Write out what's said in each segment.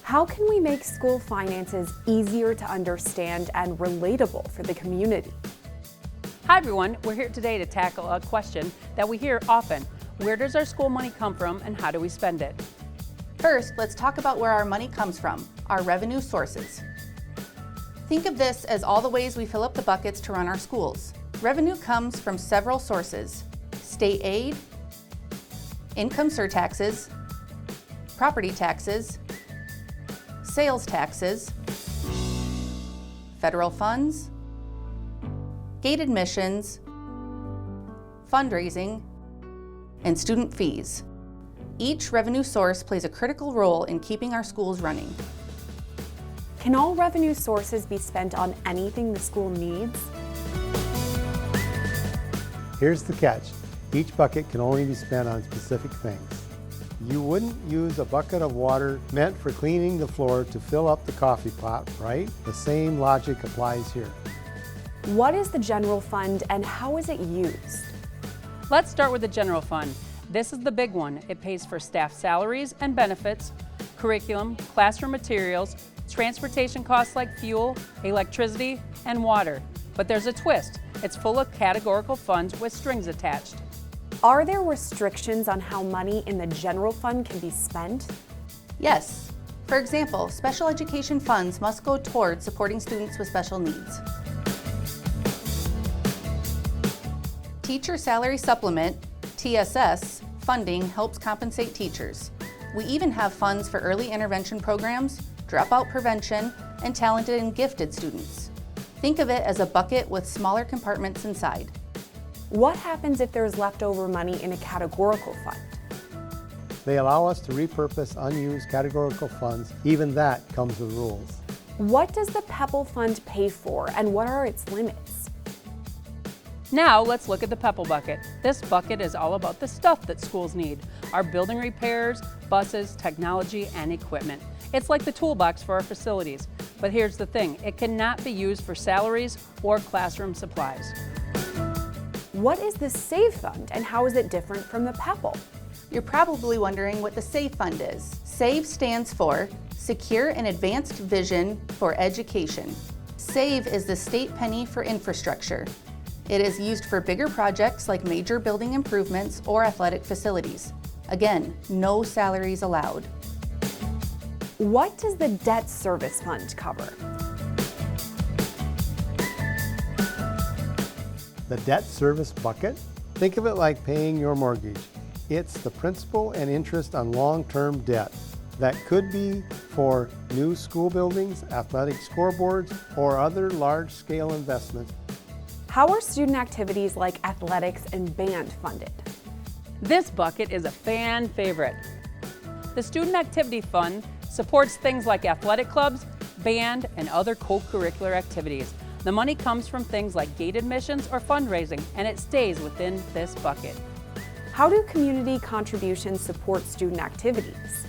How can we make school finances easier to understand and relatable for the community? Hi everyone, we're here today to tackle a question that we hear often. Where does our school money come from and how do we spend it? First, let's talk about where our money comes from, our revenue sources. Think of this as all the ways we fill up the buckets to run our schools. Revenue comes from several sources: state aid, income surtaxes, property taxes, sales taxes, federal funds, gate admissions, fundraising, and student fees. Each revenue source plays a critical role in keeping our schools running. Can all revenue sources be spent on anything the school needs? Here's the catch. Each bucket can only be spent on specific things. You wouldn't use a bucket of water meant for cleaning the floor to fill up the coffee pot, right? The same logic applies here. What is the general fund and how is it used? Let's start with the general fund. This is the big one. It pays for staff salaries and benefits, curriculum, classroom materials, transportation costs like fuel, electricity, and water. But there's a twist. It's full of categorical funds with strings attached. Are there restrictions on how money in the general fund can be spent? Yes. For example, special education funds must go towards supporting students with special needs. Teacher Salary Supplement, TSS, funding helps compensate teachers. We even have funds for early intervention programs, dropout prevention, and talented and gifted students. Think of it as a bucket with smaller compartments inside. What happens if there's leftover money in a categorical fund? They allow us to repurpose unused categorical funds. Even that comes with rules. What does the PEPL fund pay for and what are its limits? Now let's look at the PEPL bucket. This bucket is all about the stuff that schools need. Our building repairs, buses, technology, and equipment. It's like the toolbox for our facilities. But here's the thing, it cannot be used for salaries or classroom supplies. What is the SAVE fund and how is it different from the PEPL? You're probably wondering what the SAVE fund is. SAVE stands for Secure and Advanced Vision for Education. SAVE is the state penny for infrastructure. It is used for bigger projects like major building improvements or athletic facilities. Again, no salaries allowed. What does the debt service fund cover? The debt service bucket? Think of it like paying your mortgage. It's the principal and interest on long-term debt. That could be for new school buildings, athletic scoreboards, or other large-scale investments. How are student activities like athletics and band funded? This bucket is a fan favorite. The Student Activity Fund supports things like athletic clubs, band, and other co-curricular activities. The money comes from things like gate admissions or fundraising, and it stays within this bucket. How do community contributions support student activities?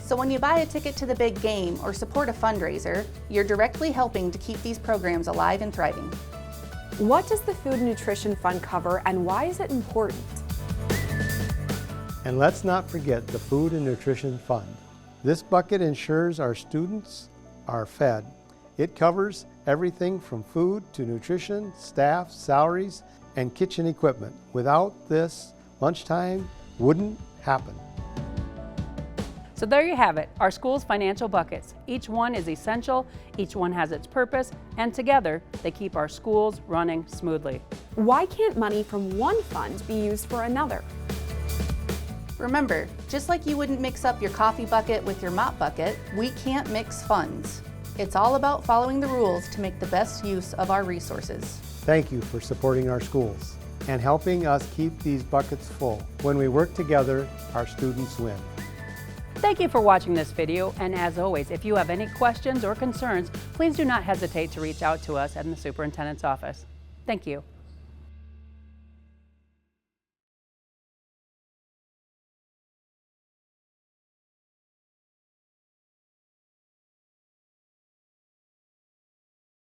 So when you buy a ticket to the big game or support a fundraiser, you're directly helping to keep these programs alive and thriving. What does the Food and Nutrition Fund cover and why is it important? And let's not forget the Food and Nutrition Fund. This bucket ensures our students are fed. It covers everything from food to nutrition, staff, salaries, and kitchen equipment. Without this, lunchtime wouldn't happen. So there you have it, our school's financial buckets. Each one is essential, each one has its purpose, and together they keep our schools running smoothly. Why can't money from one fund be used for another? Remember, just like you wouldn't mix up your coffee bucket with your mop bucket, we can't mix funds. It's all about following the rules to make the best use of our resources. Thank you for supporting our schools and helping us keep these buckets full. When we work together, our students win. Thank you for watching this video, and as always, if you have any questions or concerns, please do not hesitate to reach out to us in the superintendent's office. Thank you.